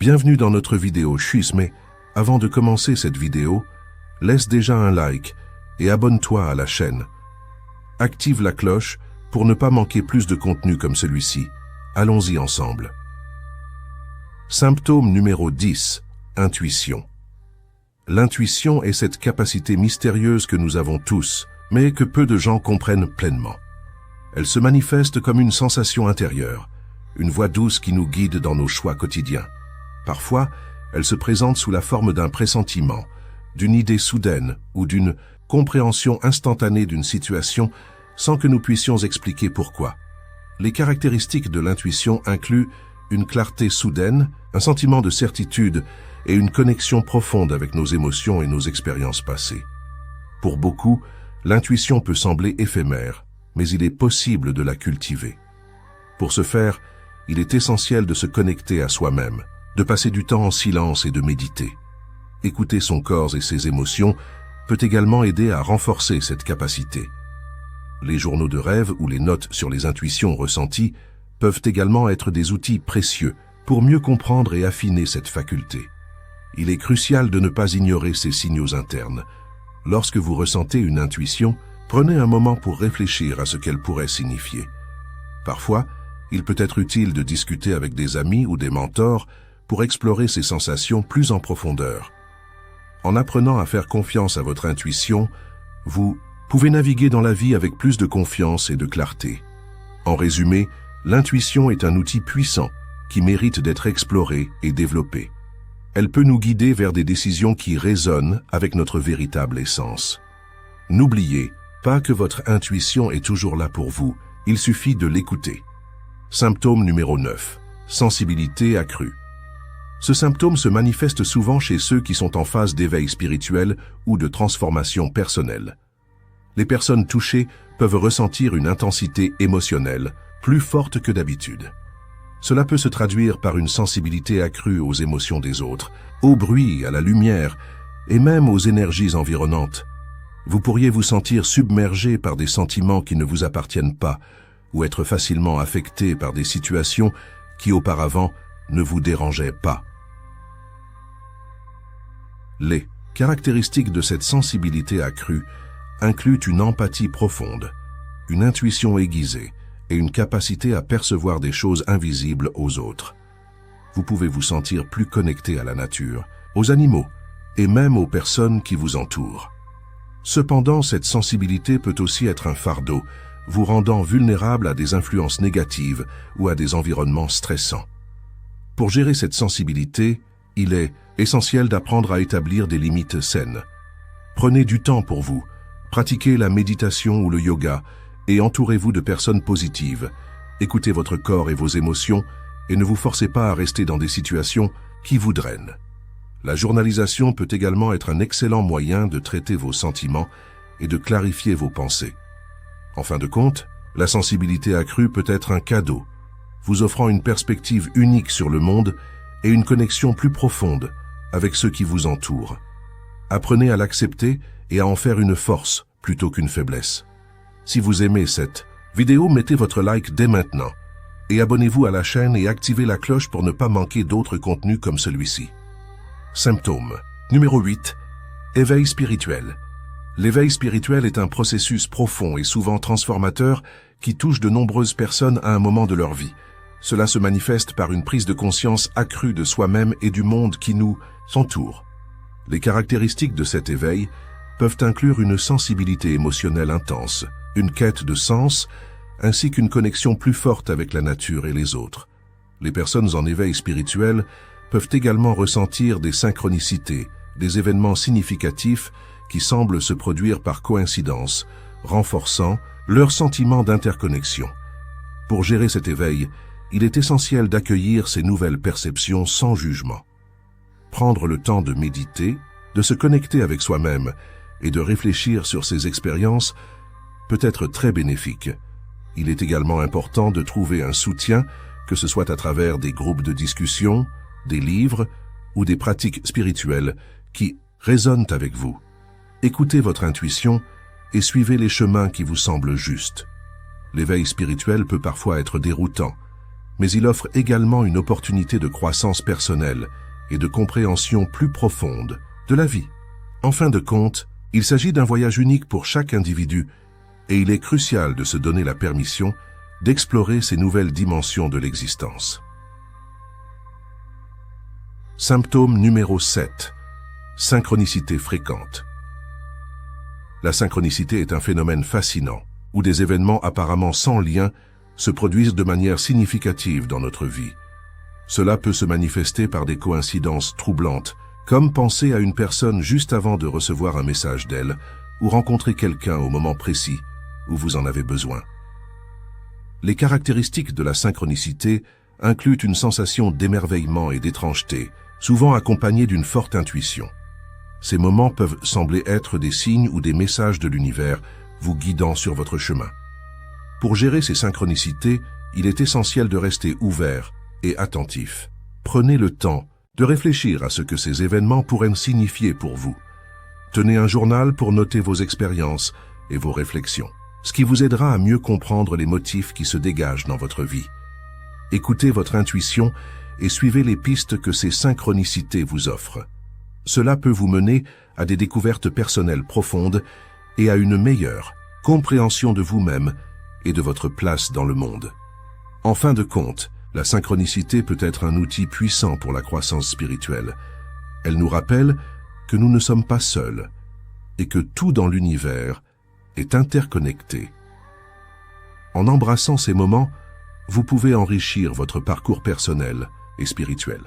Bienvenue dans notre vidéo Chuis, mais avant de commencer cette vidéo, laisse déjà un like et abonne-toi à la chaîne. Active la cloche pour ne pas manquer plus de contenu comme celui-ci. Allons-y ensemble. Symptôme numéro 10. Intuition. L'intuition est cette capacité mystérieuse que nous avons tous, mais que peu de gens comprennent pleinement. Elle se manifeste comme une sensation intérieure, une voix douce qui nous guide dans nos choix quotidiens. Parfois, elle se présente sous la forme d'un pressentiment, d'une idée soudaine ou d'une compréhension instantanée d'une situation sans que nous puissions expliquer pourquoi. Les caractéristiques de l'intuition incluent une clarté soudaine, un sentiment de certitude et une connexion profonde avec nos émotions et nos expériences passées. Pour beaucoup, l'intuition peut sembler éphémère, mais il est possible de la cultiver. Pour ce faire, il est essentiel de se connecter à soi-même, de passer du temps en silence et de méditer. Écouter son corps et ses émotions peut également aider à renforcer cette capacité. Les journaux de rêve ou les notes sur les intuitions ressenties peuvent également être des outils précieux pour mieux comprendre et affiner cette faculté. Il est crucial de ne pas ignorer ces signaux internes. Lorsque vous ressentez une intuition, prenez un moment pour réfléchir à ce qu'elle pourrait signifier. Parfois, il peut être utile de discuter avec des amis ou des mentors pour explorer ces sensations plus en profondeur. En apprenant à faire confiance à votre intuition, vous pouvez naviguer dans la vie avec plus de confiance et de clarté. En résumé, l'intuition est un outil puissant qui mérite d'être exploré et développé. Elle peut nous guider vers des décisions qui résonnent avec notre véritable essence. N'oubliez pas que votre intuition est toujours là pour vous, il suffit de l'écouter. Symptôme numéro 9. Sensibilité accrue. Ce symptôme se manifeste souvent chez ceux qui sont en phase d'éveil spirituel ou de transformation personnelle. Les personnes touchées peuvent ressentir une intensité émotionnelle plus forte que d'habitude. Cela peut se traduire par une sensibilité accrue aux émotions des autres, au bruit, à la lumière et même aux énergies environnantes. Vous pourriez vous sentir submergé par des sentiments qui ne vous appartiennent pas ou être facilement affecté par des situations qui auparavant ne vous dérangeaient pas. Les caractéristiques de cette sensibilité accrue incluent une empathie profonde, une intuition aiguisée et une capacité à percevoir des choses invisibles aux autres. Vous pouvez vous sentir plus connecté à la nature, aux animaux et même aux personnes qui vous entourent. Cependant, cette sensibilité peut aussi être un fardeau, vous rendant vulnérable à des influences négatives ou à des environnements stressants. Pour gérer cette sensibilité, il est essentiel d'apprendre à établir des limites saines. Prenez du temps pour vous, pratiquez la méditation ou le yoga et entourez-vous de personnes positives. Écoutez votre corps et vos émotions et ne vous forcez pas à rester dans des situations qui vous drainent. La journalisation peut également être un excellent moyen de traiter vos sentiments et de clarifier vos pensées. En fin de compte, la sensibilité accrue peut être un cadeau, vous offrant une perspective unique sur le monde et une connexion plus profonde avec ceux qui vous entourent. Apprenez à l'accepter et à en faire une force plutôt qu'une faiblesse. Si vous aimez cette vidéo, mettez votre like dès maintenant et abonnez-vous à la chaîne et activez la cloche pour ne pas manquer d'autres contenus comme celui-ci. Symptôme numéro 8. Éveil spirituel. L'éveil spirituel est un processus profond et souvent transformateur qui touche de nombreuses personnes à un moment de leur vie. Cela se manifeste par une prise de conscience accrue de soi-même et du monde qui nous entoure. Les caractéristiques de cet éveil peuvent inclure une sensibilité émotionnelle intense, une quête de sens, ainsi qu'une connexion plus forte avec la nature et les autres. Les personnes en éveil spirituel peuvent également ressentir des synchronicités, des événements significatifs qui semblent se produire par coïncidence, renforçant leur sentiment d'interconnexion. Pour gérer cet éveil, il est essentiel d'accueillir ces nouvelles perceptions sans jugement. Prendre le temps de méditer, de se connecter avec soi-même et de réfléchir sur ses expériences peut être très bénéfique. Il est également important de trouver un soutien, que ce soit à travers des groupes de discussion, des livres ou des pratiques spirituelles qui résonnent avec vous. Écoutez votre intuition et suivez les chemins qui vous semblent justes. L'éveil spirituel peut parfois être déroutant, mais il offre également une opportunité de croissance personnelle et de compréhension plus profonde de la vie. En fin de compte, il s'agit d'un voyage unique pour chaque individu et il est crucial de se donner la permission d'explorer ces nouvelles dimensions de l'existence. Symptôme numéro 7. Synchronicité fréquente. La synchronicité est un phénomène fascinant, où des événements apparemment sans lien se produisent de manière significative dans notre vie. Cela peut se manifester par des coïncidences troublantes, comme penser à une personne juste avant de recevoir un message d'elle, ou rencontrer quelqu'un au moment précis où vous en avez besoin. Les caractéristiques de la synchronicité incluent une sensation d'émerveillement et d'étrangeté, souvent accompagnée d'une forte intuition. Ces moments peuvent sembler être des signes ou des messages de l'univers vous guidant sur votre chemin. Pour gérer ces synchronicités, il est essentiel de rester ouvert et attentif. Prenez le temps de réfléchir à ce que ces événements pourraient signifier pour vous. Tenez un journal pour noter vos expériences et vos réflexions, ce qui vous aidera à mieux comprendre les motifs qui se dégagent dans votre vie. Écoutez votre intuition et suivez les pistes que ces synchronicités vous offrent. Cela peut vous mener à des découvertes personnelles profondes et à une meilleure compréhension de vous-même et de votre place dans le monde. En fin de compte, la synchronicité peut être un outil puissant pour la croissance spirituelle. Elle nous rappelle que nous ne sommes pas seuls et que tout dans l'univers est interconnecté. En embrassant ces moments, vous pouvez enrichir votre parcours personnel et spirituel.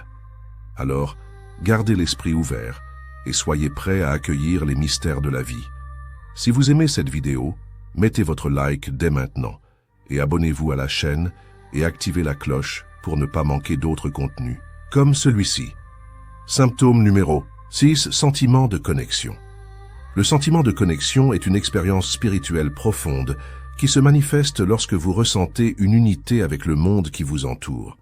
Alors, gardez l'esprit ouvert et soyez prêts à accueillir les mystères de la vie. Si vous aimez cette vidéo, mettez votre like dès maintenant et abonnez-vous à la chaîne et activez la cloche pour ne pas manquer d'autres contenus, comme celui-ci. Symptôme numéro 6. Sentiment de connexion. Le sentiment de connexion est une expérience spirituelle profonde qui se manifeste lorsque vous ressentez une unité avec le monde qui vous entoure.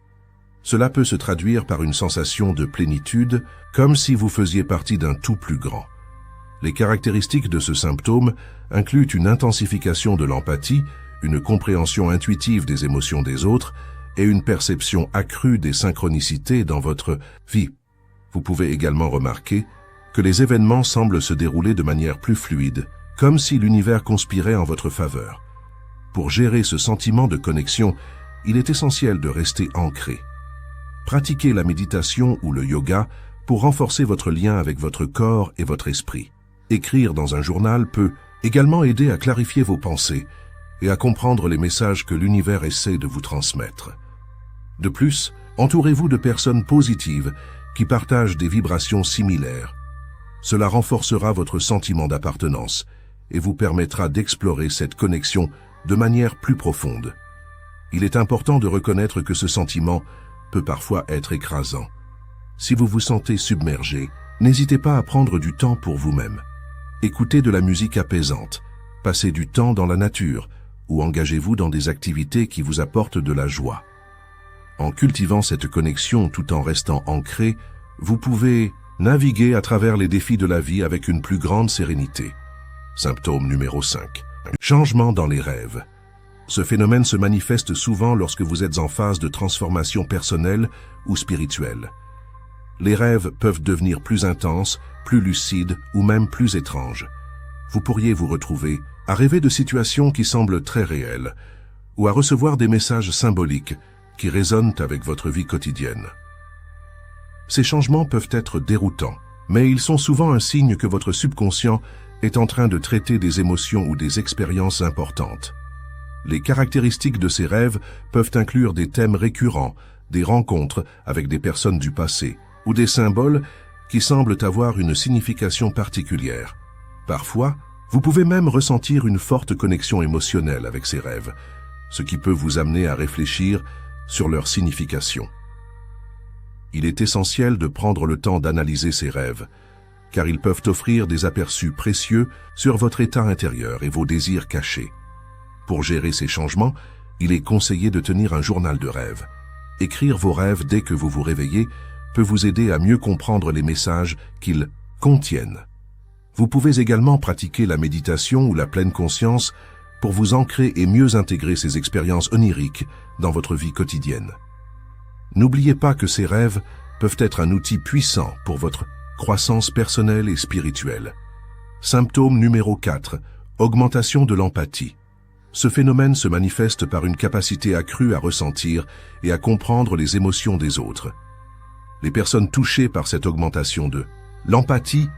Cela peut se traduire par une sensation de plénitude, comme si vous faisiez partie d'un tout plus grand. Les caractéristiques de ce symptôme incluent une intensification de l'empathie, une compréhension intuitive des émotions des autres et une perception accrue des synchronicités dans votre vie. Vous pouvez également remarquer que les événements semblent se dérouler de manière plus fluide, comme si l'univers conspirait en votre faveur. Pour gérer ce sentiment de connexion, il est essentiel de rester ancré. Pratiquez la méditation ou le yoga pour renforcer votre lien avec votre corps et votre esprit. Écrire dans un journal peut également aider à clarifier vos pensées et à comprendre les messages que l'univers essaie de vous transmettre. De plus, entourez-vous de personnes positives qui partagent des vibrations similaires. Cela renforcera votre sentiment d'appartenance et vous permettra d'explorer cette connexion de manière plus profonde. Il est important de reconnaître que ce sentiment peut parfois être écrasant. Si vous vous sentez submergé, n'hésitez pas à prendre du temps pour vous-même. Écoutez de la musique apaisante, passez du temps dans la nature ou engagez-vous dans des activités qui vous apportent de la joie. En cultivant cette connexion tout en restant ancré, vous pouvez naviguer à travers les défis de la vie avec une plus grande sérénité. Symptôme numéro 5. Changement dans les rêves. Ce phénomène se manifeste souvent lorsque vous êtes en phase de transformation personnelle ou spirituelle. Les rêves peuvent devenir plus intenses, plus lucides ou même plus étranges. Vous pourriez vous retrouver à rêver de situations qui semblent très réelles ou à recevoir des messages symboliques qui résonnent avec votre vie quotidienne. Ces changements peuvent être déroutants, mais ils sont souvent un signe que votre subconscient est en train de traiter des émotions ou des expériences importantes. Les caractéristiques de ces rêves peuvent inclure des thèmes récurrents, des rencontres avec des personnes du passé ou des symboles qui semblent avoir une signification particulière. Parfois, vous pouvez même ressentir une forte connexion émotionnelle avec ces rêves, ce qui peut vous amener à réfléchir sur leur signification. Il est essentiel de prendre le temps d'analyser ces rêves, car ils peuvent offrir des aperçus précieux sur votre état intérieur et vos désirs cachés. Pour gérer ces changements, il est conseillé de tenir un journal de rêves. Écrire vos rêves dès que vous vous réveillez peut vous aider à mieux comprendre les messages qu'ils contiennent. Vous pouvez également pratiquer la méditation ou la pleine conscience pour vous ancrer et mieux intégrer ces expériences oniriques dans votre vie quotidienne. N'oubliez pas que ces rêves peuvent être un outil puissant pour votre croissance personnelle et spirituelle. Symptôme numéro 4. Augmentation de l'empathie. Ce phénomène se manifeste par une capacité accrue à ressentir et à comprendre les émotions des autres. Les personnes touchées par cette augmentation de l'empathie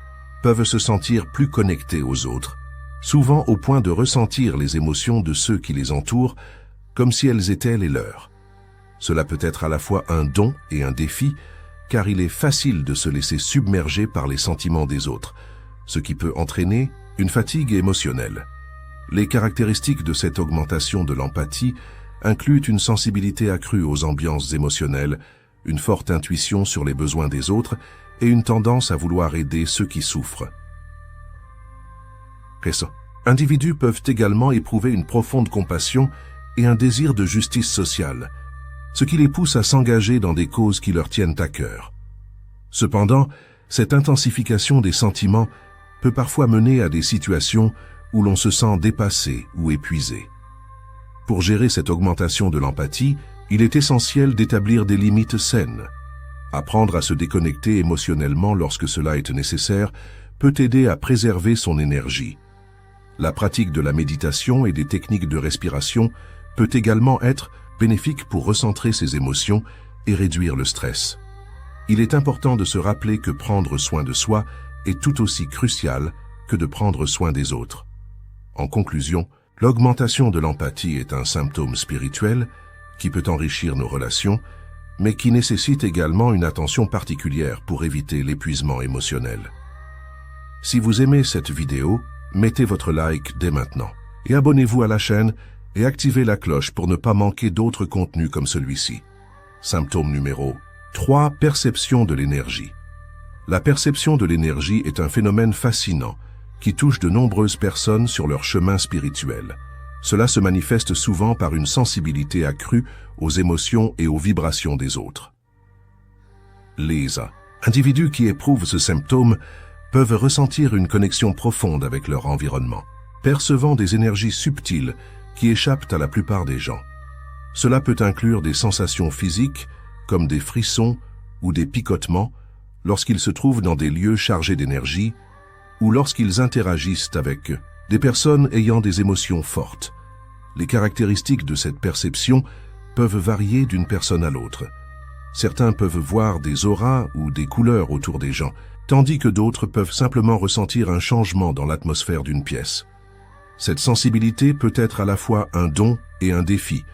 peuvent se sentir plus connectées aux autres, souvent au point de ressentir les émotions de ceux qui les entourent comme si elles étaient les leurs. Cela peut être à la fois un don et un défi, car il est facile de se laisser submerger par les sentiments des autres, ce qui peut entraîner une fatigue émotionnelle. Les caractéristiques de cette augmentation de l'empathie incluent une sensibilité accrue aux ambiances émotionnelles, une forte intuition sur les besoins des autres et une tendance à vouloir aider ceux qui souffrent. Individus peuvent également éprouver une profonde compassion et un désir de justice sociale, ce qui les pousse à s'engager dans des causes qui leur tiennent à cœur. Cependant, cette intensification des sentiments peut parfois mener à des situations où l'on se sent dépassé ou épuisé. Pour gérer cette augmentation de l'empathie, il est essentiel d'établir des limites saines. Apprendre à se déconnecter émotionnellement lorsque cela est nécessaire peut aider à préserver son énergie. La pratique de la méditation et des techniques de respiration peut également être bénéfique pour recentrer ses émotions et réduire le stress. Il est important de se rappeler que prendre soin de soi est tout aussi crucial que de prendre soin des autres. En conclusion, l'augmentation de l'empathie est un symptôme spirituel qui peut enrichir nos relations, mais qui nécessite également une attention particulière pour éviter l'épuisement émotionnel. Si vous aimez cette vidéo, mettez votre like dès maintenant et abonnez-vous à la chaîne et activez la cloche pour ne pas manquer d'autres contenus comme celui-ci. Symptôme numéro 3. Perception de l'énergie. La perception de l'énergie est un phénomène fascinant qui touche de nombreuses personnes sur leur chemin spirituel. Cela se manifeste souvent par une sensibilité accrue aux émotions et aux vibrations des autres. Les individus qui éprouvent ce symptôme peuvent ressentir une connexion profonde avec leur environnement, percevant des énergies subtiles qui échappent à la plupart des gens. Cela peut inclure des sensations physiques, comme des frissons ou des picotements, lorsqu'ils se trouvent dans des lieux chargés d'énergie, ou lorsqu'ils interagissent avec des personnes ayant des émotions fortes. Les caractéristiques de cette perception peuvent varier d'une personne à l'autre. Certains peuvent voir des auras ou des couleurs autour des gens, tandis que d'autres peuvent simplement ressentir un changement dans l'atmosphère d'une pièce. Cette sensibilité peut être à la fois un don et un défi,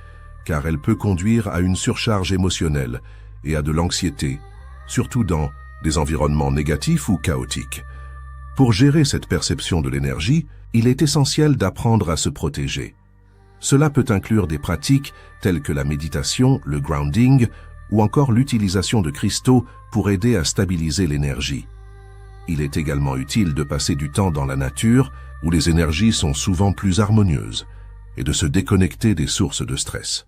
car elle peut conduire à une surcharge émotionnelle et à de l'anxiété, surtout dans des environnements négatifs ou chaotiques. Pour gérer cette perception de l'énergie, il est essentiel d'apprendre à se protéger. Cela peut inclure des pratiques telles que la méditation, le grounding ou encore l'utilisation de cristaux pour aider à stabiliser l'énergie. Il est également utile de passer du temps dans la nature, où les énergies sont souvent plus harmonieuses, et de se déconnecter des sources de stress.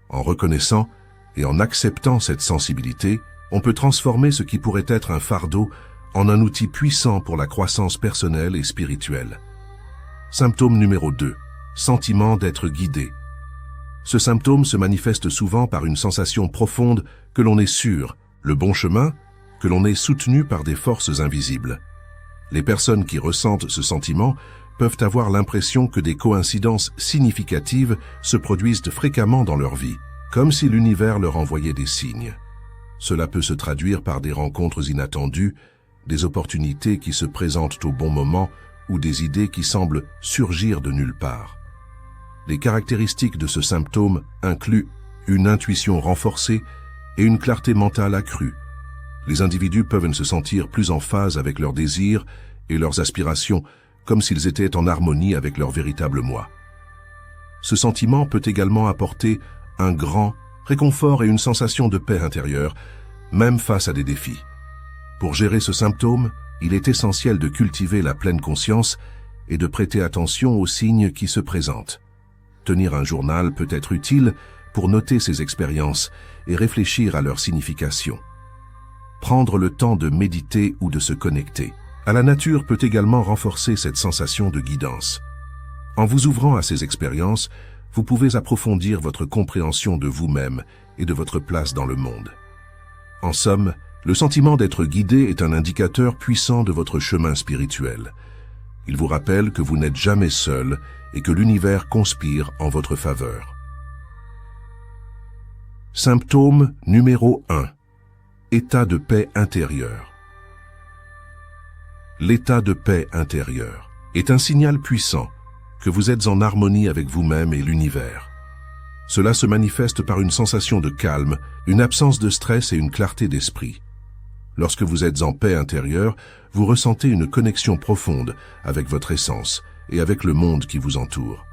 En reconnaissant et en acceptant cette sensibilité, on peut transformer ce qui pourrait être un fardeau en un outil puissant pour la croissance personnelle et spirituelle. Symptôme numéro 2. Sentiment d'être guidé. Ce symptôme se manifeste souvent par une sensation profonde que l'on est sur le bon chemin, que l'on est soutenu par des forces invisibles. Les personnes qui ressentent ce sentiment peuvent avoir l'impression que des coïncidences significatives se produisent fréquemment dans leur vie, comme si l'univers leur envoyait des signes. Cela peut se traduire par des rencontres inattendues, des opportunités qui se présentent au bon moment ou des idées qui semblent surgir de nulle part. Les caractéristiques de ce symptôme incluent une intuition renforcée et une clarté mentale accrue. Les individus peuvent se sentir plus en phase avec leurs désirs et leurs aspirations, comme s'ils étaient en harmonie avec leur véritable moi. Ce sentiment peut également apporter un grand réconfort et une sensation de paix intérieure, même face à des défis. Pour gérer ce symptôme, il est essentiel de cultiver la pleine conscience et de prêter attention aux signes qui se présentent. Tenir un journal peut être utile pour noter ces expériences et réfléchir à leur signification. Prendre le temps de méditer ou de se connecter à la nature peut également renforcer cette sensation de guidance. En vous ouvrant à ces expériences, vous pouvez approfondir votre compréhension de vous-même et de votre place dans le monde. En somme, le sentiment d'être guidé est un indicateur puissant de votre chemin spirituel. Il vous rappelle que vous n'êtes jamais seul et que l'univers conspire en votre faveur. Symptôme numéro 1. État de paix intérieure. L'état de paix intérieure est un signal puissant que vous êtes en harmonie avec vous-même et l'univers. Cela se manifeste par une sensation de calme, une absence de stress et une clarté d'esprit. Lorsque vous êtes en paix intérieure, vous ressentez une connexion profonde avec votre essence et avec le monde qui vous entoure.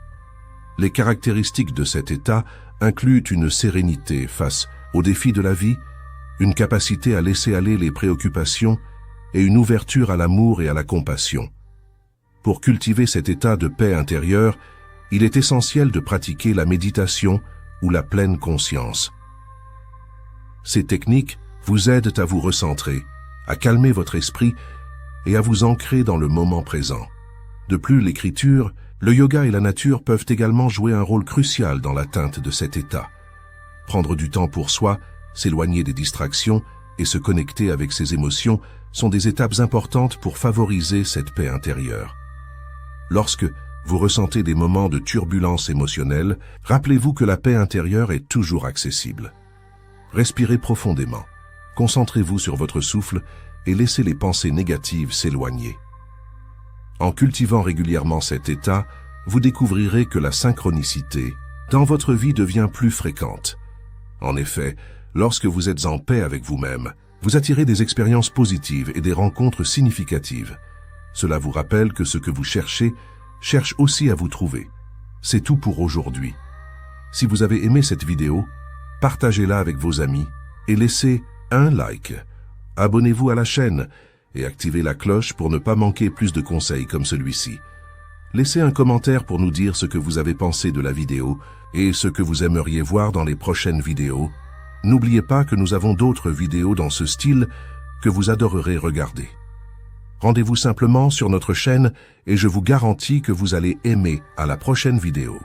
Les caractéristiques de cet état incluent une sérénité face aux défis de la vie, une capacité à laisser aller les préoccupations et une ouverture à l'amour et à la compassion. Pour cultiver cet état de paix intérieure, il est essentiel de pratiquer la méditation ou la pleine conscience. Ces techniques vous aident à vous recentrer, à calmer votre esprit et à vous ancrer dans le moment présent. De plus, l'écriture, le yoga et la nature peuvent également jouer un rôle crucial dans l'atteinte de cet état. Prendre du temps pour soi, s'éloigner des distractions et se connecter avec ses émotions sont des étapes importantes pour favoriser cette paix intérieure. Lorsque vous ressentez des moments de turbulence émotionnelle, rappelez-vous que la paix intérieure est toujours accessible. Respirez profondément, concentrez-vous sur votre souffle et laissez les pensées négatives s'éloigner. En cultivant régulièrement cet état, vous découvrirez que la synchronicité dans votre vie devient plus fréquente. En effet, lorsque vous êtes en paix avec vous-même, vous attirez des expériences positives et des rencontres significatives. Cela vous rappelle que ce que vous cherchez cherche aussi à vous trouver. C'est tout pour aujourd'hui. Si vous avez aimé cette vidéo, partagez-la avec vos amis et laissez un like. Abonnez-vous à la chaîne et activez la cloche pour ne pas manquer plus de conseils comme celui-ci. Laissez un commentaire pour nous dire ce que vous avez pensé de la vidéo et ce que vous aimeriez voir dans les prochaines vidéos. N'oubliez pas que nous avons d'autres vidéos dans ce style que vous adorerez regarder. Rendez-vous simplement sur notre chaîne et je vous garantis que vous allez aimer à la prochaine vidéo.